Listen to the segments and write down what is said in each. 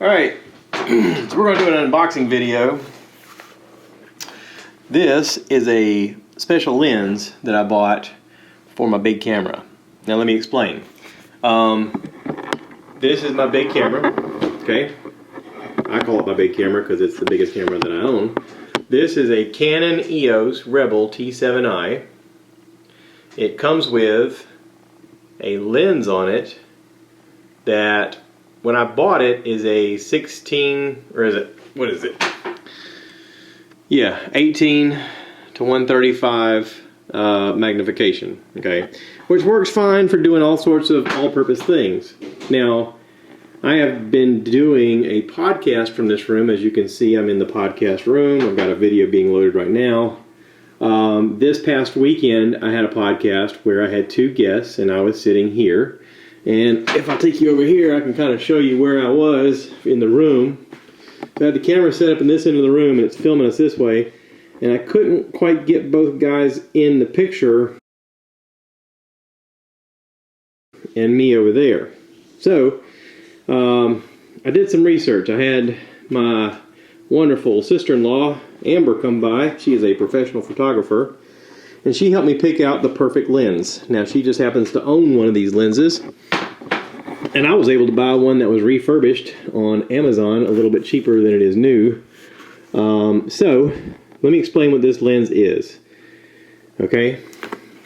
Alright, so we're going to do an unboxing video. This is a special lens that I bought for my big camera. Now let me explain. This is my big camera, okay? I call it my big camera because it's the biggest camera that I own. This is a Canon EOS Rebel T7i. It comes with a lens on it that, when I bought it, is a 16, or is it, what is it? Yeah, 18 to 135 magnification, okay? Which works fine for doing all sorts of all-purpose things. Now, I have been doing a podcast from this room. As you can see, I'm in the podcast room. I've got a video being loaded right now. This past weekend, I had a podcast where I had two guests, and I was sitting here. And if I take you over here, I can kind of show you where I was in the room. So I had the camera set up in this end of the room, and it's filming us this way. And I couldn't quite get both guys in the picture and me over there. So, I did some research. I had my wonderful sister-in-law, Amber, come by. She is a professional photographer. And she helped me pick out the perfect lens. Now, she just happens to own one of these lenses. And I was able to buy one that was refurbished on Amazon a little bit cheaper than it is new. So, let me explain what this lens is. Okay?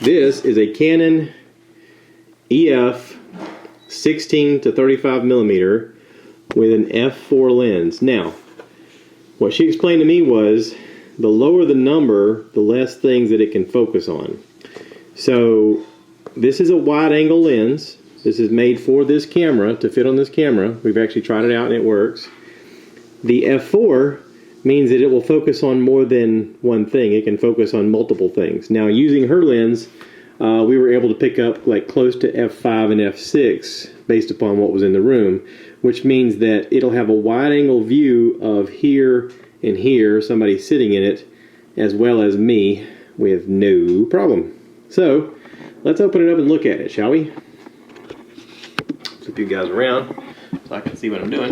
This is a Canon EF 16 to 35 millimeter with an f4 lens. Now, what she explained to me was the lower the number, the less things that it can focus on. So, this is a wide angle lens. This is made for this camera, to fit on this camera. We've actually tried it out and it works. The f4 means that it will focus on more than one thing. It can focus on multiple things. Now, using her lens, we were able to pick up like close to f5 and f6 based upon what was in the room, which means that it'll have a wide angle view of here and here, somebody sitting in it, as well as me, with no problem. So, let's open it up and look at it, shall we? Flip you guys around so I can see what I'm doing.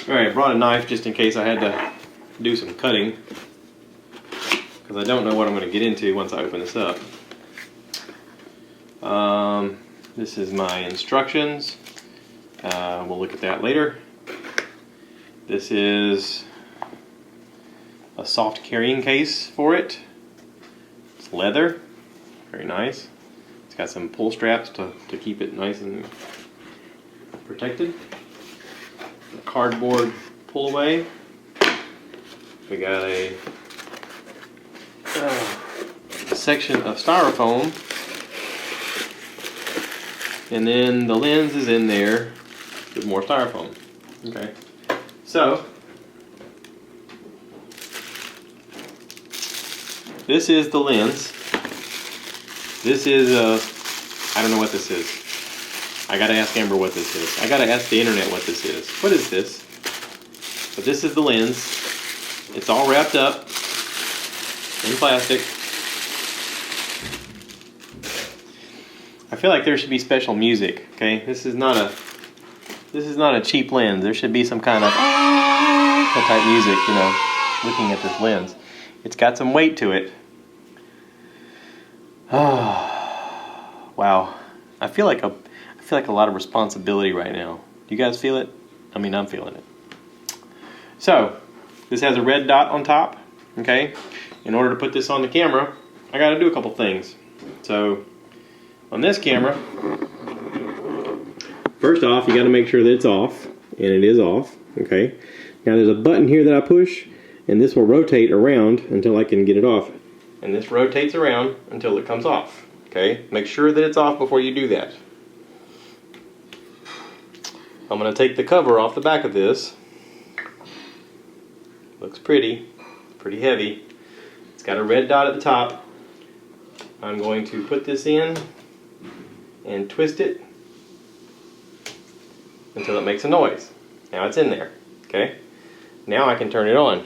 Alright, I brought a knife just in case I had to do some cutting, because I don't know what I'm going to get into once I open this up. This is my instructions. We'll look at that later. This is a soft carrying case for it. It's leather, very nice. It's got some pull straps to keep it nice and protected. A cardboard pull away. We got a section of styrofoam, and then the lens is in there with more styrofoam. Okay, so this is the lens. This is I don't know what this is. I gotta ask Amber what this is. I gotta ask the internet what this is. What is this? But this is the lens. It's all wrapped up in plastic. I feel like there should be special music. Okay, this is not a cheap lens. There should be some kind of type music, you know, looking at this lens. It's got some weight to it. Oh, wow. I feel like a lot of responsibility right now. Do you guys feel it? I mean, I'm feeling it. So, this has a red dot on top. Okay, in order to put this on the camera, I got to do a couple things. So, on this camera, first off, you got to make sure that it's off, and it is off. Okay, now there's a button here that I push, and this will rotate around until I can get it off, and this rotates around until it comes off. Okay, make sure that it's off before you do that. I'm going to take the cover off the back of this. Looks pretty heavy. It's got a red dot at the top. I'm going to put this in and twist it until it makes a noise. Now it's in there. Okay? Now I can turn it on.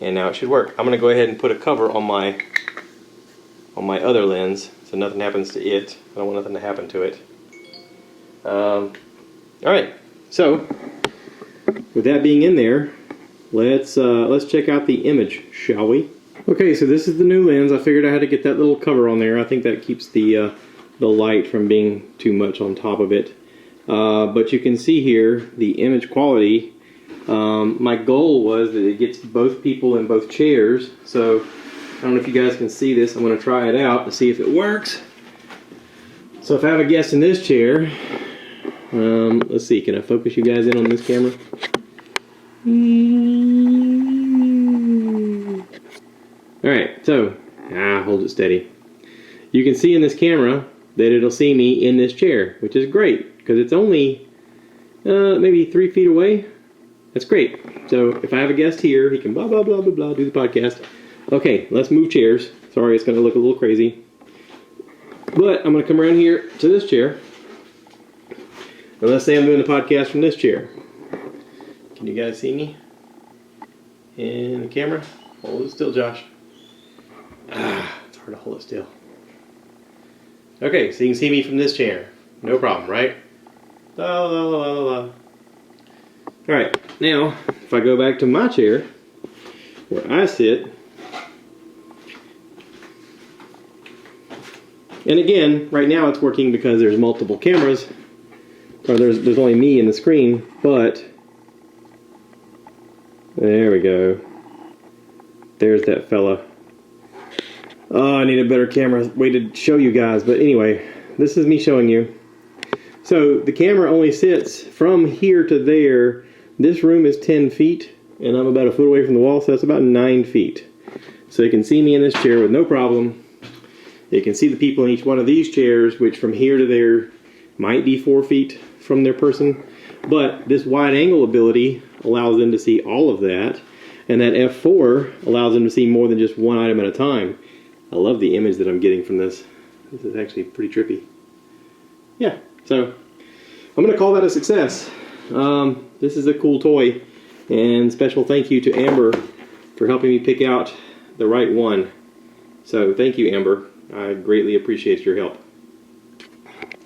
And now it should work. I'm going to go ahead and put a cover on my other lens so nothing happens to it. I don't want nothing to happen to it. All right, so with that being in there, let's check out the image, shall we? Okay, so this is the new lens. I figured I had to get that little cover on there. I think that keeps the light from being too much on top of it. But you can see here the image quality. My goal was that it gets both people in both chairs. So I don't know if you guys can see this. I'm going to try it out to see if it works. So if I have a guest in this chair, let's see, can I focus you guys in on this camera? Alright, so, hold it steady. You can see in this camera that it'll see me in this chair, which is great, because it's only maybe 3 feet away. That's great. So if I have a guest here, he can blah, blah, blah, blah, blah, do the podcast. Okay, let's move chairs. Sorry, it's going to look a little crazy. But I'm going to come around here to this chair. And let's say I'm doing the podcast from this chair. Can you guys see me? In the camera? Hold it still, Josh. It's hard to hold it still. Okay, so you can see me from this chair. No problem, right? La la la la la. Alright, now, if I go back to my chair, where I sit, and again, right now it's working because there's multiple cameras, or there's only me in the screen, but there we go. There's that fella. Oh, I need a better camera way to show you guys, but anyway, this is me showing you. So the camera only sits from here to there. This room is 10 feet, and I'm about a foot away from the wall, so that's about 9 feet. So you can see me in this chair with no problem. You can see the people in each one of these chairs, which from here to there might be 4 feet from their person. But this wide angle ability allows them to see all of that, and that f4 allows them to see more than just one item at a time. I love the image that I'm getting from this. This is actually pretty trippy. Yeah, so I'm going to call that a success. This is a cool toy, and special thank you to Amber for helping me pick out the right one. So thank you, Amber. I greatly appreciate your help.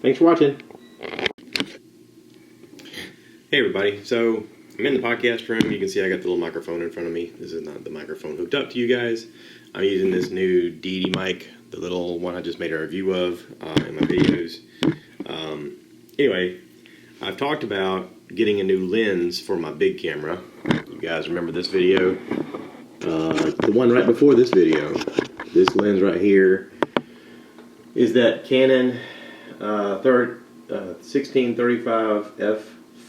Thanks for watching. Hey everybody, so I'm in the podcast room. You can see I got the little microphone in front of me. This is not the microphone hooked up to you guys. I'm using this new DD mic, the little one I just made a review of in my videos. Anyway, I've talked about getting a new lens for my big camera. You guys remember this video? The one right before this video. This lens right here is that Canon 1635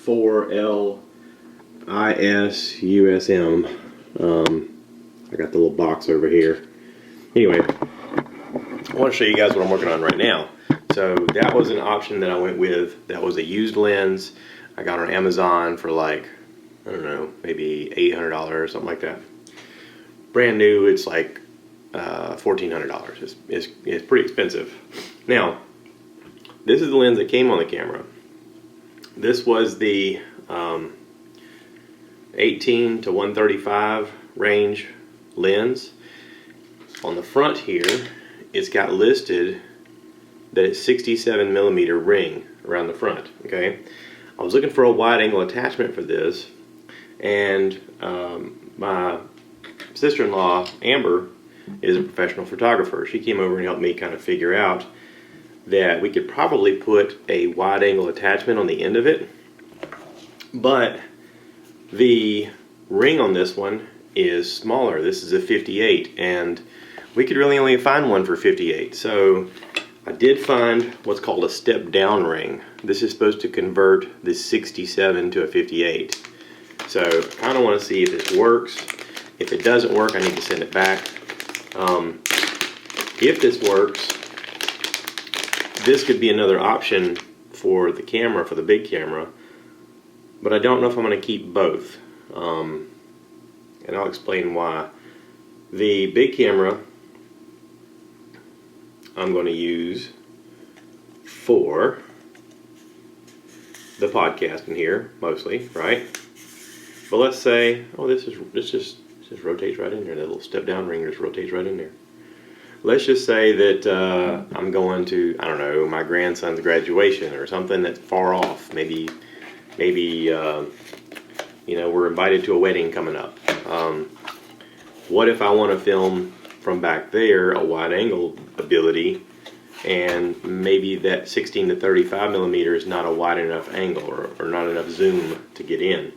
f4L IS USM. I got the little box over here. Anyway, I want to show you guys what I'm working on right now. So that was an option that I went with. That was a used lens I got on Amazon for like, I don't know, maybe $800 or something like that. Brand new, it's like $1,400. It's pretty expensive. Now, this is the lens that came on the camera. This was the 18 to 135 range lens. On the front here, it's got listed that it's 67 millimeter ring around the front. Okay, I was looking for a wide angle attachment for this, and my sister-in-law Amber is a professional photographer. She came over and helped me kind of figure out that we could probably put a wide angle attachment on the end of it, but the ring on this one is smaller. This is a 58, and we could really only find one for 58. So I did find what's called a step down ring. This is supposed to convert this 67 to a 58. So I kind of want to see if this works. If it doesn't work, I need to send it back. If this works, this could be another option for the camera, for the big camera, but I don't know if I'm going to keep both. And I'll explain why. The big camera I'm going to use for the podcast in here, mostly, right? But let's say, oh, this just rotates right in there. That little step down ring just rotates right in there. Let's just say that I'm going to, I don't know, my grandson's graduation or something that's far off, maybe maybe, you know, we're invited to a wedding coming up. What if I want to film from back there, a wide angle ability, and maybe that 16 to 35 millimeter is not a wide enough angle or not enough zoom to get in.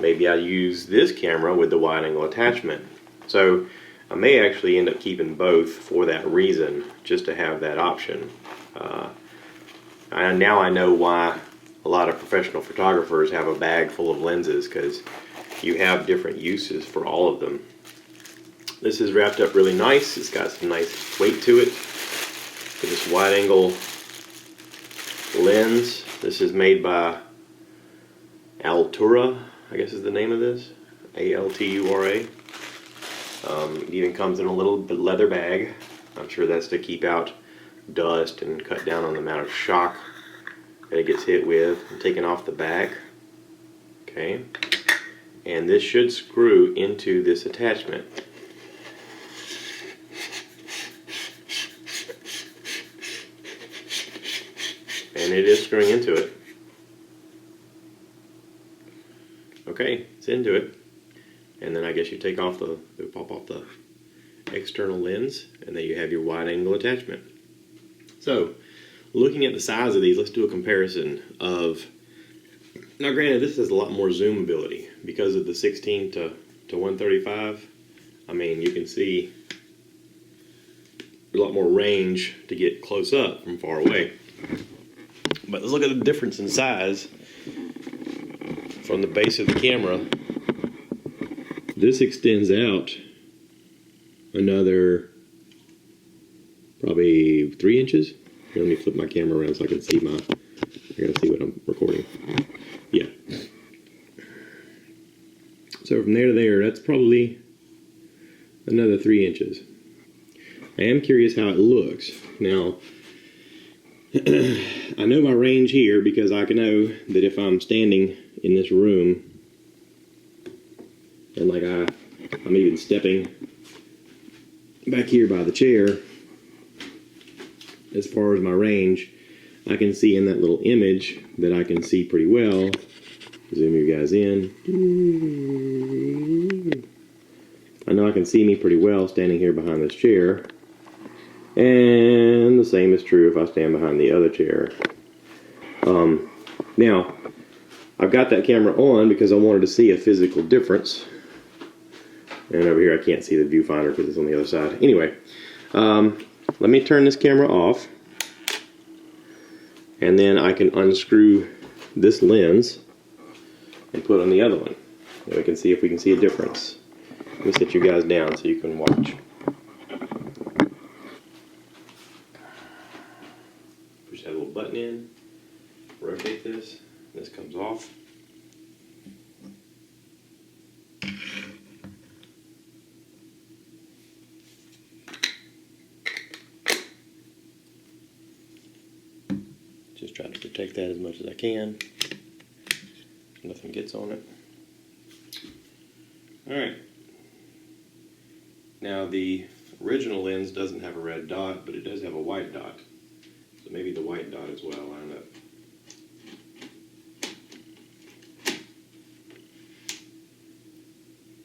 Maybe I use this camera with the wide angle attachment. So I may actually end up keeping both for that reason, just to have that option. Now I know why a lot of professional photographers have a bag full of lenses, because you have different uses for all of them. This is wrapped up really nice. It's got some nice weight to it. For this wide angle lens, this is made by Altura, I guess is the name of this. A-L-T-U-R-A. It even comes in a little leather bag. I'm sure that's to keep out dust and cut down on the amount of shock that it gets hit with. I'm taking off the back. Okay. And this should screw into this attachment. And it is screwing into it. Okay, it's into it. And then I guess you take off pop off the external lens, and then you have your wide angle attachment. So, looking at the size of these, let's do a comparison of, now granted this has a lot more zoom ability because of the 16 to 135. I mean, you can see a lot more range to get close up from far away. But let's look at the difference in size from the base of the camera. This extends out another probably 3 inches. Here, let me flip my camera around so I can see I gotta see what I'm recording. Yeah. So from there to there, that's probably another 3 inches. I am curious how it looks. Now, I know my range here because I can know that if I'm standing in this room and like I'm even stepping back here by the chair, as far as my range, I can see in that little image that I can see pretty well. Zoom you guys in. I know I can see me pretty well standing here behind this chair. And the same is true if I stand behind the other chair. Now, I've got that camera on because I wanted to see a physical difference. And over here I can't see the viewfinder because it's on the other side. Anyway, let me turn this camera off. And then I can unscrew this lens and put on the other one. And we can see if we can see a difference. Let me sit you guys down so you can watch. Push that little button in, rotate this comes off. Just try to protect that as much as I can. Nothing gets on it. Alright. Now the original lens doesn't have a red dot, but it does have a white dot. So maybe the white dot as well, I don't know.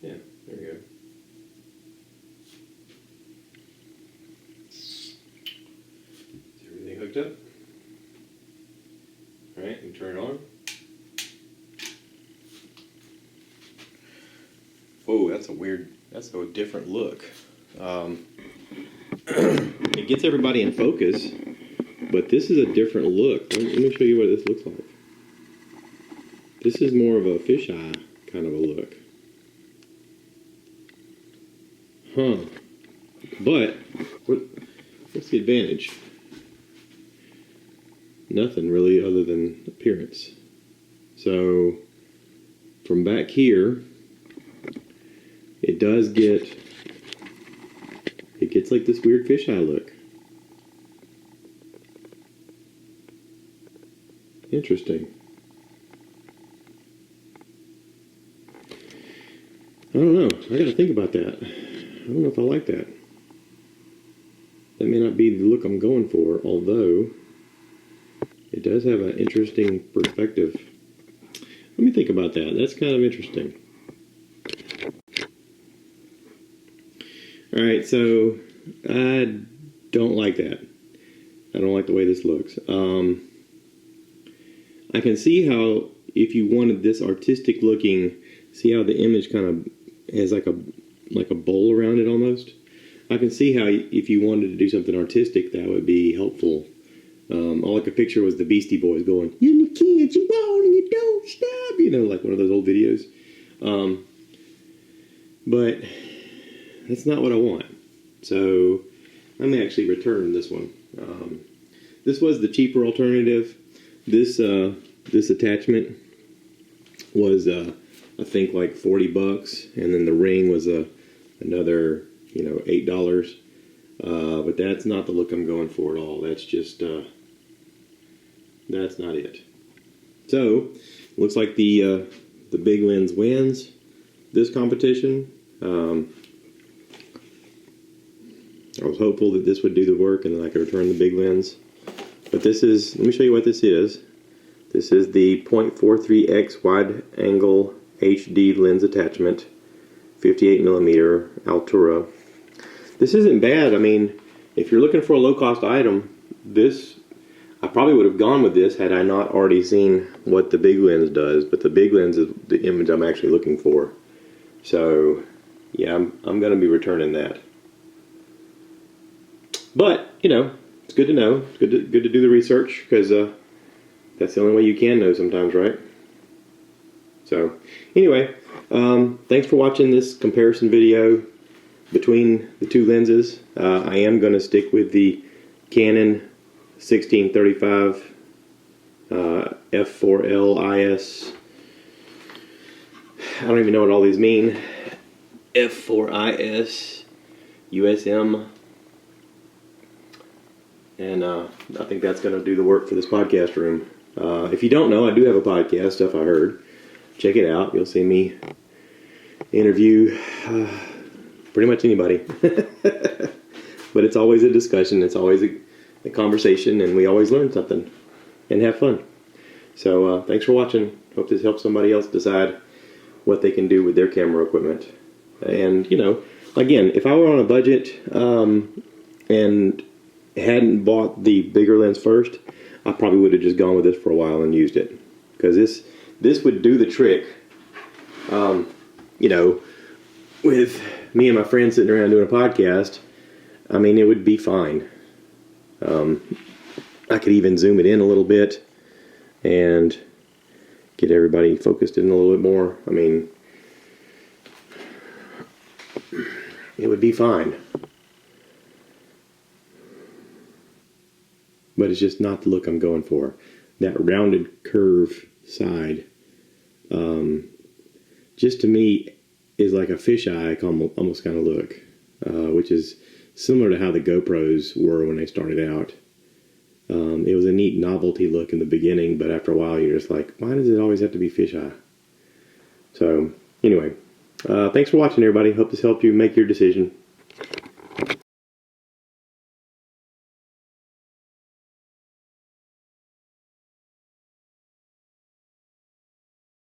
Yeah, there we go. Is everything hooked up? Alright, and turn it on. Oh, that's a different look. It gets everybody in focus, but this is a different look. Let me show you what this looks like. This is more of a fisheye kind of a look. Huh. But, what's the advantage? Nothing really other than appearance. So, from back here, it does get, it gets like this weird fisheye look. Interesting. I don't know. I gotta think about that. I don't know if I like that. That may not be the look I'm going for, although it does have an interesting perspective Let me think about that. That's kind of interesting. Alright, so I don't like that. I don't like the way this looks. I can see how if you wanted this artistic looking, see how the image kind of has like a bowl around it almost? I can see how if you wanted to do something artistic, that would be helpful. All I could picture was the Beastie Boys going, "You kids, you want and you don't stop," you know, like one of those old videos. But that's not what I want. So I may actually return this one. This was the cheaper alternative. This attachment was I think like $40, and then the ring was another $8. But that's not the look I'm going for at all. That's just that's not it. So looks like the big lens wins this competition. I was hopeful that this would do the work and then I could return the big lens. But this is, let me show you what this is. This is the 0.43x wide angle HD lens attachment, 58mm Altura. This isn't bad. I mean, if you're looking for a low cost item, this, I probably would have gone with this had I not already seen what the big lens does. But the big lens is the image I'm actually looking for. So yeah, I'm going to be returning that. But, it's good to know. It's good to do the research, because that's the only way you can know sometimes, right? So, anyway, thanks for watching this comparison video between the two lenses. I am going to stick with the Canon 1635 f4L IS. I don't even know what all these mean. f4IS USM. And I think that's going to do the work for this podcast room. If you don't know, I do have a podcast, Stuff I Heard. Check it out. You'll see me interview pretty much anybody. But it's always a discussion. It's always a conversation, and we always learn something and have fun. So thanks for watching. Hope this helps somebody else decide what they can do with their camera equipment. And, again, if I were on a budget and hadn't bought the bigger lens first, I probably would have just gone with this for a while and used it, because this would do the trick. With me and my friends sitting around doing a podcast, I mean, it would be fine. I could even zoom it in a little bit and get everybody focused in a little bit more. I mean, it would be fine. But it's just not the look I'm going for. That rounded curve side, just to me, is like a fisheye almost kind of look, which is similar to how the GoPros were when they started out. It was a neat novelty look in the beginning, but after a while you're just like, why does it always have to be fisheye? So, anyway, thanks for watching, everybody. Hope this helped you make your decision.